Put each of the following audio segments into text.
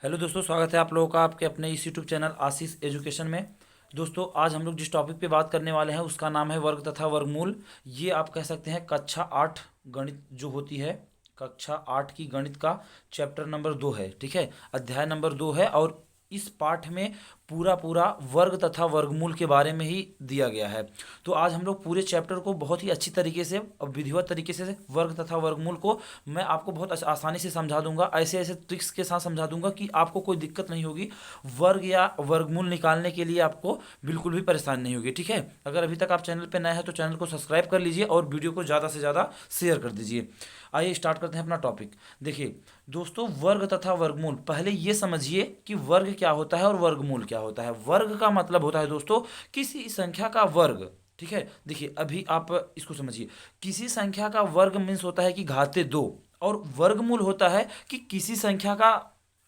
Hello दोस्तों, स्वागत है आप लोगों का आपके अपने इस यूट्यूब चैनल आशीष एजुकेशन में। दोस्तों, आज हम लोग जिस टॉपिक पे बात करने वाले हैं उसका नाम है वर्ग तथा वर्गमूल। ये आप कह सकते हैं कक्षा 8 गणित जो होती है, कक्षा 8 की गणित का चैप्टर नंबर 2 है। ठीक है, अध्याय नंबर 2 है और इस पाठ में पूरा पूरा वर्ग तथा वर्गमूल के बारे में ही दिया गया है। तो आज हम लोग पूरे चैप्टर को बहुत ही अच्छी तरीके से और विधिवत तरीके से वर्ग तथा वर्गमूल को मैं आपको बहुत आसानी से समझा दूंगा, ऐसे ऐसे ट्रिक्स के साथ समझा दूंगा कि आपको कोई दिक्कत नहीं होगी। वर्ग या वर्गमूल निकालने के लिए आपको बिल्कुल भी परेशानी नहीं होगी। ठीक है, अगर अभी तक आप चैनल पर नए हैं तो चैनल को सब्सक्राइब कर लीजिए और वीडियो को ज़्यादा से ज़्यादा शेयर कर दीजिए। आइए स्टार्ट करते हैं अपना टॉपिक। देखिए दोस्तों, वर्ग तथा वर्गमूल, पहले ये समझिए कि वर्ग क्या होता है और वर्गमूल क्या होता है। वर्ग का मतलब होता है दोस्तों किसी संख्या का वर्ग। ठीक है, देखिए अभी आप इसको समझिए, किसी संख्या का वर्ग मीन्स होता है कि घाते दो, और वर्गमूल होता है कि किसी संख्या का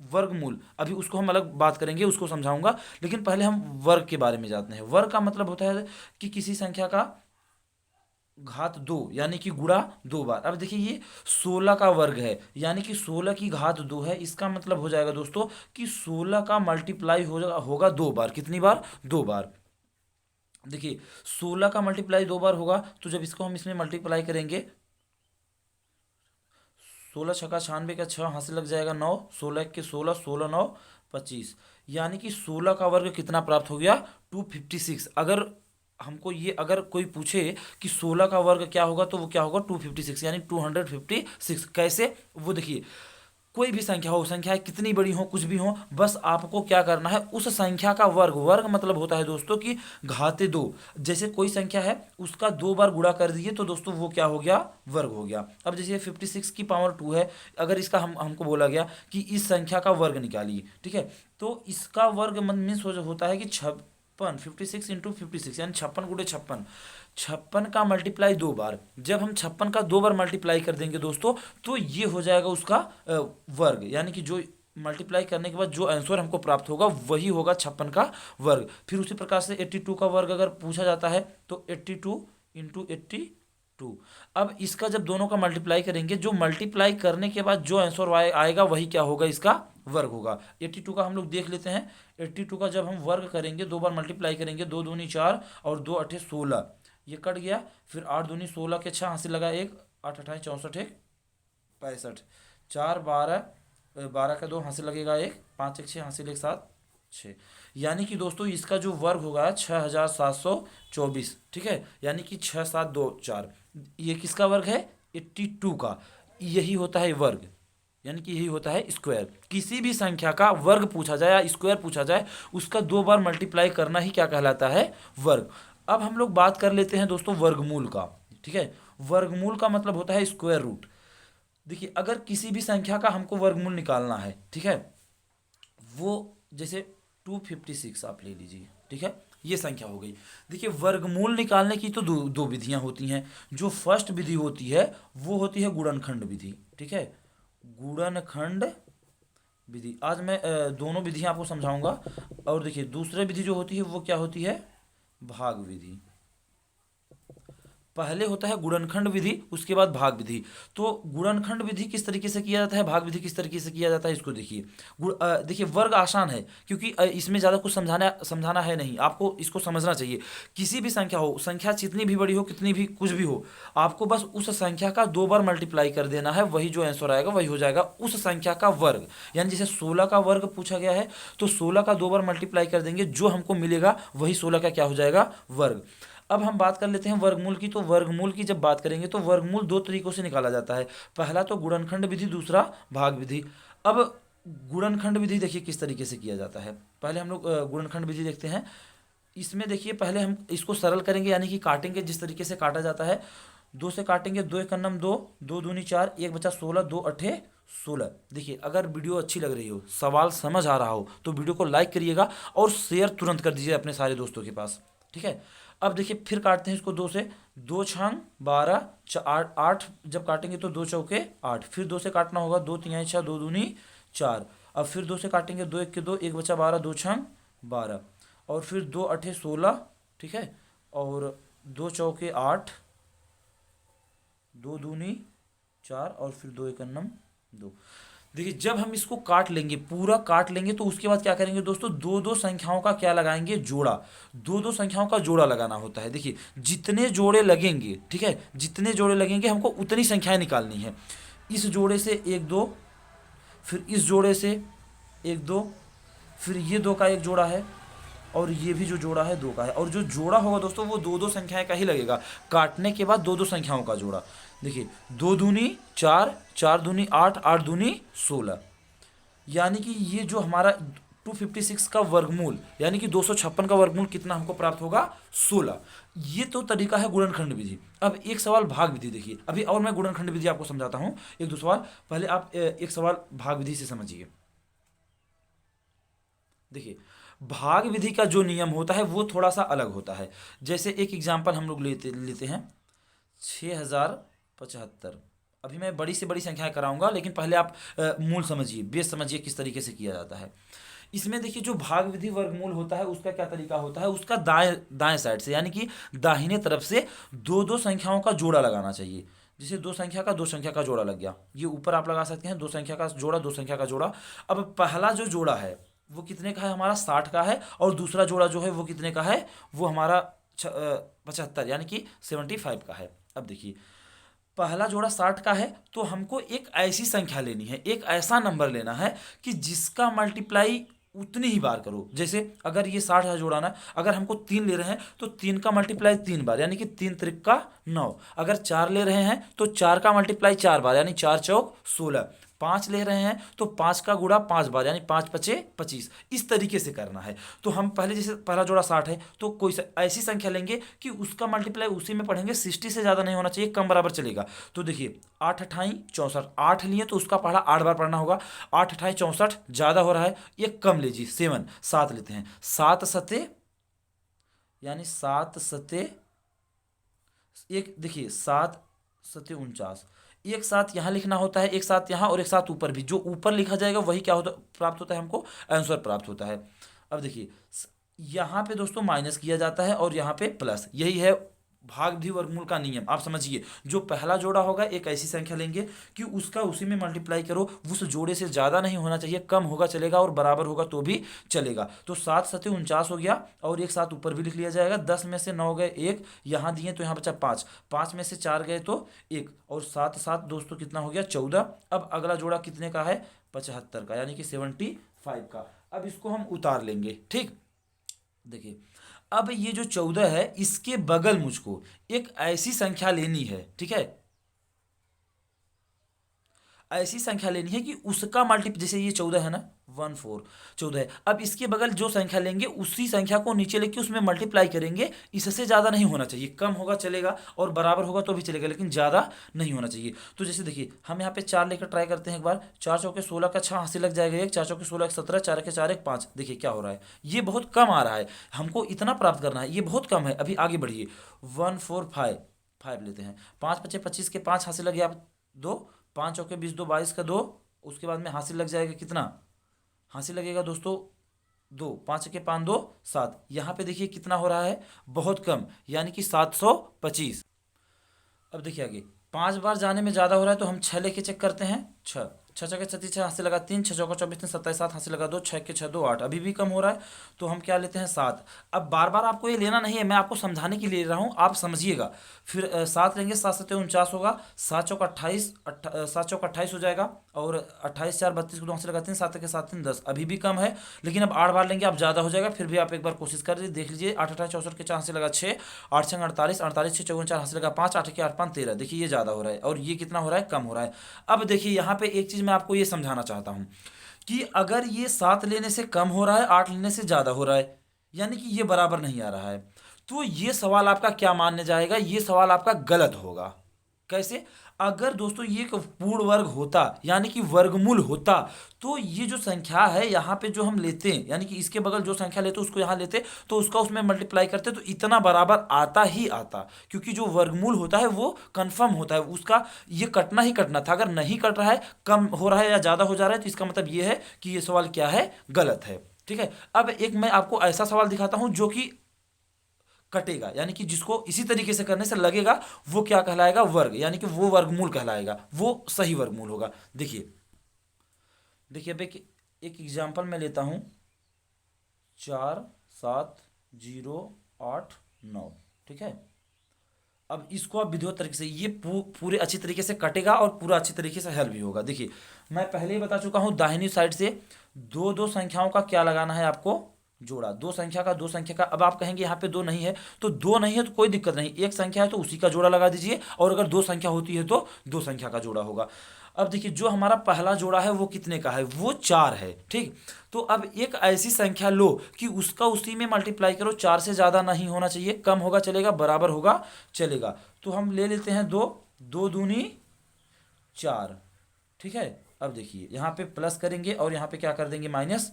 वर्गमूल। अभी उसको हम अलग बात करेंगे, उसको समझाऊंगा, लेकिन पहले हम वर्ग के बारे में जानते हैं। वर्ग का मतलब होता है कि किसी संख्या का घात दो, यानी कि गुणा दो बार। अब देखिए ये 16 का वर्ग है, यानी कि 16 की घात दो है। इसका मतलब हो जाएगा दोस्तों कि 16 का मल्टीप्लाई होगा दो बार। कितनी बार? दो बार। देखिए 16 का मल्टीप्लाई दो बार होगा, तो जब इसको हम इसमें मल्टीप्लाई करेंगे, 16 छक्का 96 का 6 हाथ से लग जाएगा 9, 16 के 16, 16 9 25, यानी कि 16 का वर्ग कितना प्राप्त हो गया? 256। अगर हमको ये अगर कोई पूछे कि 16 का वर्ग क्या होगा, तो वो क्या होगा? 256, यानी 256। कैसे? वो देखिए, कोई भी संख्या हो, संख्याएं कितनी बड़ी हो, कुछ भी हो, बस आपको क्या करना है, उस संख्या का वर्ग। वर्ग मतलब होता है दोस्तों कि घाते दो। जैसे कोई संख्या है, उसका दो बार गुणा कर दिए तो दोस्तों वो क्या हो गया? वर्ग हो गया। अब जैसे 56 की पावर 2 है, अगर इसका हमको बोला गया कि इस संख्या का वर्ग निकालिए, ठीक है, तो इसका वर्ग मीन्स होता है कि 56, 56 × 56, यानी 56 × 56। 56 का मल्टीप्लाई दो बार, जब हम 56 का दो बार मल्टीप्लाई कर देंगे दोस्तों, तो ये हो जाएगा उसका वर्ग, यानी कि जो मल्टीप्लाई करने के बाद जो आंसर हमको प्राप्त होगा वही होगा 56 का वर्ग। फिर उसी प्रकार से 82 का वर्ग अगर पूछा जाता है तो 82 × 82। अब इसका जब दोनों का मल्टीप्लाई करेंगे, जो मल्टीप्लाई करने के बाद जो आंसर आएगा वही क्या होगा? इसका वर्ग होगा। 82 का हम लोग देख लेते हैं। 82 का जब हम वर्ग करेंगे, दो बार मल्टीप्लाई करेंगे, दो दूनी चार और दो अठे 16, ये कट गया। फिर आठ दूनी 16 के 6 हाथ से लगा एक, आठ अठाई 64 एक 65, चार 12, 12 का दो हाथ से लगेगा एक, पाँच एक 6 हाथ से एक सात 6, यानी कि दोस्तों इसका जो वर्ग होगा 6724। ठीक है, यानी कि 6724, ये किसका वर्ग है? 82 का। यही होता है वर्ग, यानी कि यही होता है स्क्वायर। किसी भी संख्या का वर्ग पूछा जाए या स्क्वायर पूछा जाए, उसका दो बार मल्टीप्लाई करना ही क्या कहलाता है? वर्ग। अब हम लोग बात कर लेते हैं दोस्तों वर्गमूल का। ठीक है, वर्गमूल का मतलब होता है स्क्वायर रूट। देखिए अगर किसी भी संख्या का हमको वर्गमूल निकालना है, ठीक है, वो जैसे 256 आप ले लीजिए, ठीक है, ये संख्या हो गई। देखिए वर्गमूल निकालने की तो दो विधियां होती हैं। जो फर्स्ट विधि होती है वो होती है गुणनखंड विधि। ठीक है, गुणनखंड विधि। आज मैं दोनों विधियां आपको समझाऊंगा। और देखिए दूसरी विधि जो होती है वो क्या होती है? भाग विधि। पहले होता है गुणनखंड विधि, उसके बाद भाग विधि। तो गुणनखंड विधि किस तरीके से किया जाता है, भाग विधि किस तरीके से किया जाता है, इसको देखिए। देखिए वर्ग आसान है, क्योंकि इसमें ज़्यादा कुछ समझाना है नहीं, आपको इसको समझना चाहिए। किसी भी संख्या हो, संख्या जितनी भी बड़ी हो, कितनी भी कुछ भी हो, आपको बस उस संख्या का दो बार मल्टीप्लाई कर देना है, वही जो आंसर आएगा वही हो जाएगा उस संख्या का वर्ग। यानी जैसे 16 का वर्ग पूछा गया है, तो 16 का दो बार मल्टीप्लाई कर देंगे, जो हमको मिलेगा वही 16 का क्या हो जाएगा? वर्ग। अब हम बात कर लेते हैं वर्गमूल की। तो वर्गमूल की जब बात करेंगे तो वर्गमूल दो तरीकों से निकाला जाता है। पहला तो गुणनखंड विधि, दूसरा भाग विधि। अब गुणनखंड विधि देखिए किस तरीके से किया जाता है। पहले हम लोग गुणनखंड विधि देखते हैं। इसमें देखिए पहले हम इसको सरल करेंगे, यानी कि काटेंगे। जिस तरीके से काटा जाता है, दो से काटेंगे, दो एक नम दो, दो दूनी चार, एक बचा 16, दो अठे 16। देखिए अगर वीडियो अच्छी लग रही हो, सवाल समझ आ रहा हो, तो वीडियो को लाइक करिएगा और शेयर तुरंत कर दीजिए अपने सारे दोस्तों के पास। ठीक है, अब देखिए फिर काटते हैं इसको दो से, दो छंग 12, आठ आठ जब काटेंगे तो दो चौके 8, फिर दो से काटना होगा, दो तिहाई 6, दो दूनी 4। अब फिर दो से काटेंगे, दो एक के दो, एक बचा 12, दो छंग 12, और फिर दो अठे 16। ठीक है, और दो चौके 8, दो दूनी 4, और फिर दो एक अन्नम 2। देखिए जब हम इसको काट लेंगे, पूरा काट लेंगे, तो उसके बाद क्या करेंगे दोस्तों, दो दो संख्याओं का क्या लगाएंगे, जोड़ा। दो दो संख्याओं का जोड़ा लगाना होता है। देखिए जितने जोड़े लगेंगे, ठीक है, जितने जोड़े लगेंगे हमको उतनी संख्याएं निकालनी है। इस जोड़े से एक दो, फिर इस जोड़े से एक दो, फिर ये दो का एक जोड़ा है, और ये भी जो जोड़ा है दो का है। और जो जोड़ा होगा दोस्तों वो दो दो संख्याएं का ही लगेगा, काटने के बाद दो दो संख्याओं का जोड़ा। देखिए दो दूनी चार, चार दूनी आठ, आठ दूनी 16, यानी कि ये जो हमारा 256 का वर्गमूल, यानी कि 256 का वर्गमूल कितना हमको प्राप्त होगा, 16। ये तो तरीका है गुणनखंड विधि। अब एक सवाल भाग विधि देखिए, अभी और मैं गुणनखंड विधि आपको समझाता हूं, एक दो सवाल। पहले आप एक सवाल भाग विधि से समझिए। देखिए भाग विधि का जो नियम होता है वो थोड़ा सा अलग होता है। जैसे एक एग्जाम्पल हम लोग लेते लेते हैं 6075। अभी मैं बड़ी से बड़ी संख्याएं कराऊंगा, लेकिन पहले आप मूल समझिए, बेस समझिए किस तरीके से किया जाता है। इसमें देखिए जो भाग विधि वर्गमूल होता है उसका क्या तरीका होता है, उसका दाएं दाएं साइड से, यानी कि दाहिने तरफ से दो दो संख्याओं का जोड़ा लगाना चाहिए। जैसे दो संख्या का दो संख्या का जोड़ा लग गया, ये ऊपर आप लगा सकते हैं, दो संख्या का जोड़ा दो संख्या का जोड़ा। अब पहला जो जोड़ा है वो कितने का है, हमारा 60 का है, और दूसरा जोड़ा जो है वो कितने का है, वो हमारा 75 यानी कि 75 का है। अब देखिए पहला जोड़ा 60 का है, तो हमको एक ऐसी संख्या लेनी है, एक ऐसा नंबर लेना है कि जिसका मल्टीप्लाई उतनी ही बार करो। जैसे अगर ये 60 है जोड़ाना, अगर हमको 3 ले रहे हैं तो 3 का मल्टीप्लाई 3 बार, यानी कि 3 त्रिक का 9। अगर 4 ले रहे हैं तो 4 का मल्टीप्लाई 4 बार, यानी 4 चौक 16। 5 ले रहे हैं तो 5 का गुणा 5 बार, यानी 5 पचे 25। इस तरीके से करना है। तो हम पहले जैसे पहला जोड़ा 60 है, तो कोई ऐसी संख्या लेंगे कि उसका मल्टीप्लाई उसी में पढ़ेंगे, 60 से ज़्यादा नहीं होना चाहिए, कम बराबर चलेगा। तो देखिए 8 अठाई 64, 8 लिए तो उसका पढ़ा 8 बार पढ़ना होगा। 8 अठाई 64 ज़्यादा हो रहा है, एक कम लीजिए 7, 7 लेते हैं। 7 सते यानी 7 सते एक, देखिए 7 सते 49। एक साथ यहाँ लिखना होता है, एक साथ यहाँ, और एक साथ ऊपर भी। जो ऊपर लिखा जाएगा वही क्या होता प्राप्त होता है, हमको आंसर प्राप्त होता है। अब देखिए यहाँ पे दोस्तों माइनस किया जाता है और यहाँ पे प्लस, यही है भाग विधि वर्गमूल का नियम। आप समझिए, जो पहला जोड़ा होगा एक ऐसी संख्या लेंगे कि उसका उसी में मल्टीप्लाई करो, उस जोड़े से ज़्यादा नहीं होना चाहिए, कम होगा चलेगा और बराबर होगा तो भी चलेगा। तो 7 सते 49 हो गया, और एक साथ ऊपर भी लिख लिया जाएगा। 10 में से 9 गए, एक यहाँ दिए तो यहाँ बचा 5, 5 में से 4 गए तो 1, और 7 7 दोस्तों कितना हो गया, 14। अब अगला जोड़ा कितने का है, 75 का, यानी कि 75 का। अब इसको हम उतार लेंगे, ठीक। देखिए अब ये जो 14 है, इसके बगल मुझको एक ऐसी संख्या लेनी है, ठीक है, ऐसी संख्या लेनी है कि उसका मल्टीप्लाई, जैसे ये 14 है ना, 14 14 है। अब इसके बगल जो संख्या लेंगे उसी संख्या को नीचे लेके उसमें मल्टीप्लाई करेंगे। इससे ज़्यादा नहीं होना चाहिए, कम होगा चलेगा और बराबर होगा तो भी चलेगा, लेकिन ज़्यादा नहीं होना चाहिए। तो जैसे देखिए हम यहाँ पे 4 लेकर ट्राई करते हैं एक बार। 4 चौके 16 का 6 हासिल लग जाएगा, एक 4 चौके 16 एक 17, 4 के 4 एक 5। देखिए क्या हो रहा है, ये बहुत कम आ रहा है, हमको इतना प्राप्त करना है, ये बहुत कम है। अभी आगे बढ़िए, 145 लेते हैं। 5 पचे 25 के 5 हासिल लग गया, 2, 5 चौके 20, 2 22 का 2। उसके बाद में हासिल लग जाएगा, कितना हासिल लगेगा दोस्तों, 2, 5 के 5 2 7। यहाँ पे देखिए कितना हो रहा है, बहुत कम, यानी कि 725। अब देखिए आगे 5 बार जाने में ज़्यादा हो रहा है, तो हम 6 लेके चेक करते हैं। 6 6 चौके 36, 6 हासिल लगा 3, 6 चौका 24 3 27, 7 हासिल लगा 2, 6 के 6 2 8। अभी भी कम हो रहा है, तो हम क्या लेते हैं, 7। अब बार बार आपको ये लेना नहीं है, मैं आपको समझाने के लिए ले रहा हूँ, आप समझिएगा। फिर 7 लेंगे, 7 सत्ते 49 होगा, 7 चौका 28, 7 चौका 28 हो जाएगा, और 28 4 32 को 2 हासिल लगाते हैं, 7 के 7 3 10। अभी भी कम है, लेकिन अब 8 बार लेंगे, अब ज़्यादा हो जाएगा। फिर भी आप एक बार कोशिश कर लीजिए, देख लीजिए। 8 28 64 के 4 हासिल लगा 6, 8 6 48, 48 6 54 4 हासिल लगा 5, 8 के 8 5 13। देखिए ये ज़्यादा हो रहा है, और ये कितना हो रहा है, कम हो रहा है। अब देखिए यहाँ पे एक चीज़ मैं आपको ये समझाना चाहता हूँ कि अगर ये 7 लेने से कम हो रहा है, 8 लेने से ज़्यादा हो रहा है, यानी कि ये बराबर नहीं आ रहा है, तो ये सवाल आपका क्या मानने जाएगा, ये सवाल आपका गलत होगा। कैसे, अगर दोस्तों ये एक पूर्ण वर्ग होता, यानी कि वर्गमूल होता, तो ये जो संख्या है यहाँ पे जो हम लेते हैं, यानी कि इसके बगल जो संख्या लेते उसको यहाँ लेते, तो उसका उसमें मल्टीप्लाई करते, तो इतना बराबर आता ही आता। क्योंकि जो वर्गमूल होता है वो कंफर्म होता है, उसका ये कटना ही कटना था। अगर नहीं कट रहा है, कम हो रहा है या ज़्यादा हो जा रहा है, तो इसका मतलब ये है कि ये सवाल क्या है, गलत है। ठीक है, अब एक मैं आपको ऐसा सवाल दिखाता हूँ जो कि कटेगा, यानी कि जिसको इसी तरीके से करने से लगेगा वो क्या कहलाएगा, वर्ग, यानी कि वो वर्गमूल कहलाएगा, वो सही वर्गमूल होगा। देखिए देखिए अब एक एग्जाम्पल मैं लेता हूँ, 4 7 0 8 9, ठीक है। अब इसको आप विधिवत तरीके से ये पूरे अच्छी तरीके से कटेगा और पूरा अच्छी तरीके से हल भी होगा। देखिए मैं पहले ही बता चुका हूँ, दाहिनी साइड से दो दो संख्याओं का क्या लगाना है आपको, जोड़ा। दो संख्या का दो संख्या का, अब आप कहेंगे यहाँ पे दो नहीं है, तो दो नहीं है तो कोई दिक्कत नहीं, एक संख्या है तो उसी का जोड़ा लगा दीजिए, और अगर दो संख्या होती है तो दो संख्या का जोड़ा होगा। अब देखिए जो हमारा पहला जोड़ा है वो कितने का है, वो 4 है, ठीक। तो अब एक ऐसी संख्या लो कि उसका उसी में मल्टीप्लाई करो, 4 से ज़्यादा नहीं होना चाहिए, कम होगा चलेगा, बराबर होगा चलेगा। तो हम ले लेते हैं 2, 2 दूनी 4, ठीक है। अब देखिए यहाँ पे प्लस करेंगे और यहाँ पे क्या कर देंगे माइनस,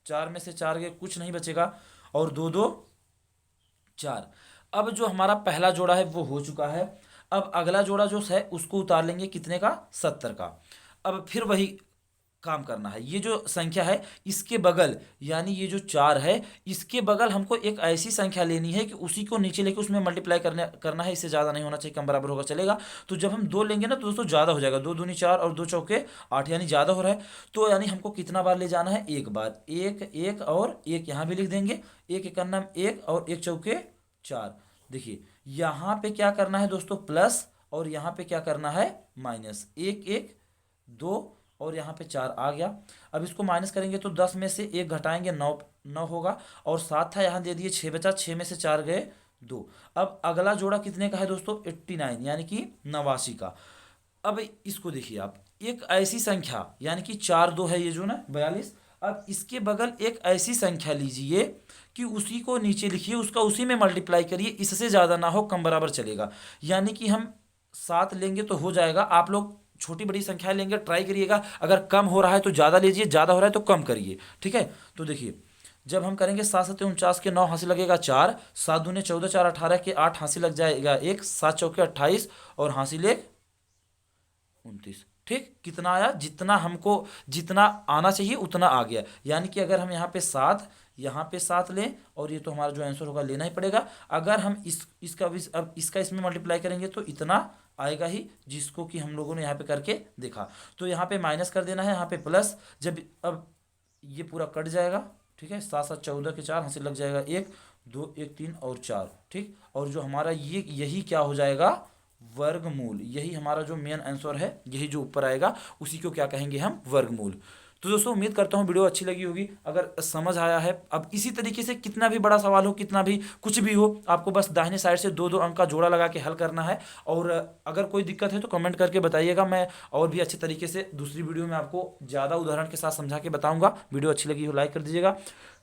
4 में से 4 गए, कुछ नहीं बचेगा, और 2 2 4। अब जो हमारा पहला जोड़ा है वो हो चुका है। अब अगला जोड़ा जो है उसको उतार लेंगे, कितने का, 70 का। अब फिर वही काम करना है, ये जो संख्या है इसके बगल, यानी ये जो 4 है इसके बगल हमको एक ऐसी संख्या लेनी है कि उसी को नीचे लेके उसमें मल्टीप्लाई करना है, इससे ज़्यादा नहीं होना चाहिए, कम बराबर होगा चलेगा। तो जब हम 2 लेंगे ना तो दोस्तों ज़्यादा हो जाएगा, 2 दूनी 4 और 2 चौके 8, यानी ज़्यादा हो रहा है। तो यानी हमको कितना बार ले जाना है, एक बार, एक एक और एक यहाँ भी लिख देंगे, एक एक अन्ना एक और एक चौके 4। देखिए यहाँ पे क्या करना है दोस्तों, प्लस, और यहाँ पे क्या करना है माइनस, एक एक 2 और यहाँ पे 4 आ गया। अब इसको माइनस करेंगे तो 10 में से 1 घटाएंगे 9 9 होगा, और 7 था यहाँ दे दिए, 6 बचा, 6 में से 4 गए 2। अब अगला जोड़ा कितने का है दोस्तों, 89, यानी कि 89 का। अब इसको देखिए आप, एक ऐसी संख्या, यानी कि 4 2 है ये जो ना 42, अब इसके बगल एक ऐसी संख्या लीजिए कि उसी को नीचे लिखिए, उसका उसी में मल्टीप्लाई करिए, इससे ज़्यादा ना हो, कम बराबर चलेगा। यानी कि हम 7 लेंगे तो हो जाएगा, आप लोग छोटी बड़ी संख्या लेंगे, ट्राई करिएगा, अगर कम हो रहा है तो ज़्यादा लीजिए, ज़्यादा हो रहा है तो कम करिए, ठीक है। तो देखिए जब हम करेंगे 7 7 49 के 9 हासिल लगेगा 4, 7 दूने 14 4 18 के 8 हासिल लग जाएगा 1, 7 चौके 28 और हासिल 1 29, ठीक। कितना आया, जितना हमको जितना आना चाहिए उतना आ गया। यानी कि अगर हम यहाँ पे 7 यहाँ पे 7 लें, और ये तो हमारा जो आंसर होगा लेना ही पड़ेगा, अगर हम अब इसका इसमें मल्टीप्लाई करेंगे तो इतना आएगा ही, जिसको कि हम लोगों ने यहाँ पे करके देखा। तो यहाँ पे माइनस कर देना है, यहाँ पे प्लस, जब अब ये पूरा कट जाएगा, ठीक है। 7 7 14 के 4 हासिल लग जाएगा 1 2 1 3 और 4, ठीक। और जो हमारा ये यही क्या हो जाएगा, वर्गमूल, यही हमारा जो मेन आंसर है, यही जो ऊपर आएगा उसी को क्या कहेंगे हम, वर्गमूल। तो दोस्तों उम्मीद करता हूँ वीडियो अच्छी लगी होगी, अगर समझ आया है। अब इसी तरीके से कितना भी बड़ा सवाल हो, कितना भी कुछ भी हो, आपको बस दाहिने साइड से 2 2 अंक का जोड़ा लगा के हल करना है। और अगर कोई दिक्कत है तो कमेंट करके बताइएगा, मैं और भी अच्छे तरीके से दूसरी वीडियो में आपको ज़्यादा उदाहरण के साथ समझा के बताऊँगा। वीडियो अच्छी लगी हो लाइक कर दीजिएगा,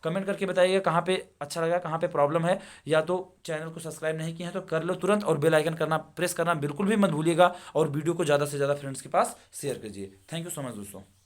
कमेंट करके बताइएगा कहाँ पे अच्छा लगा, कहाँ पे प्रॉब्लम है, या तो चैनल को सब्सक्राइब नहीं किए हैं तो कर लो तुरंत, और बेल आइकन करना प्रेस करना बिल्कुल भी मत भूलिएगा, और वीडियो को ज़्यादा से ज़्यादा फ्रेंड्स के पास शेयर कीजिए। थैंक यू सो मच दोस्तों।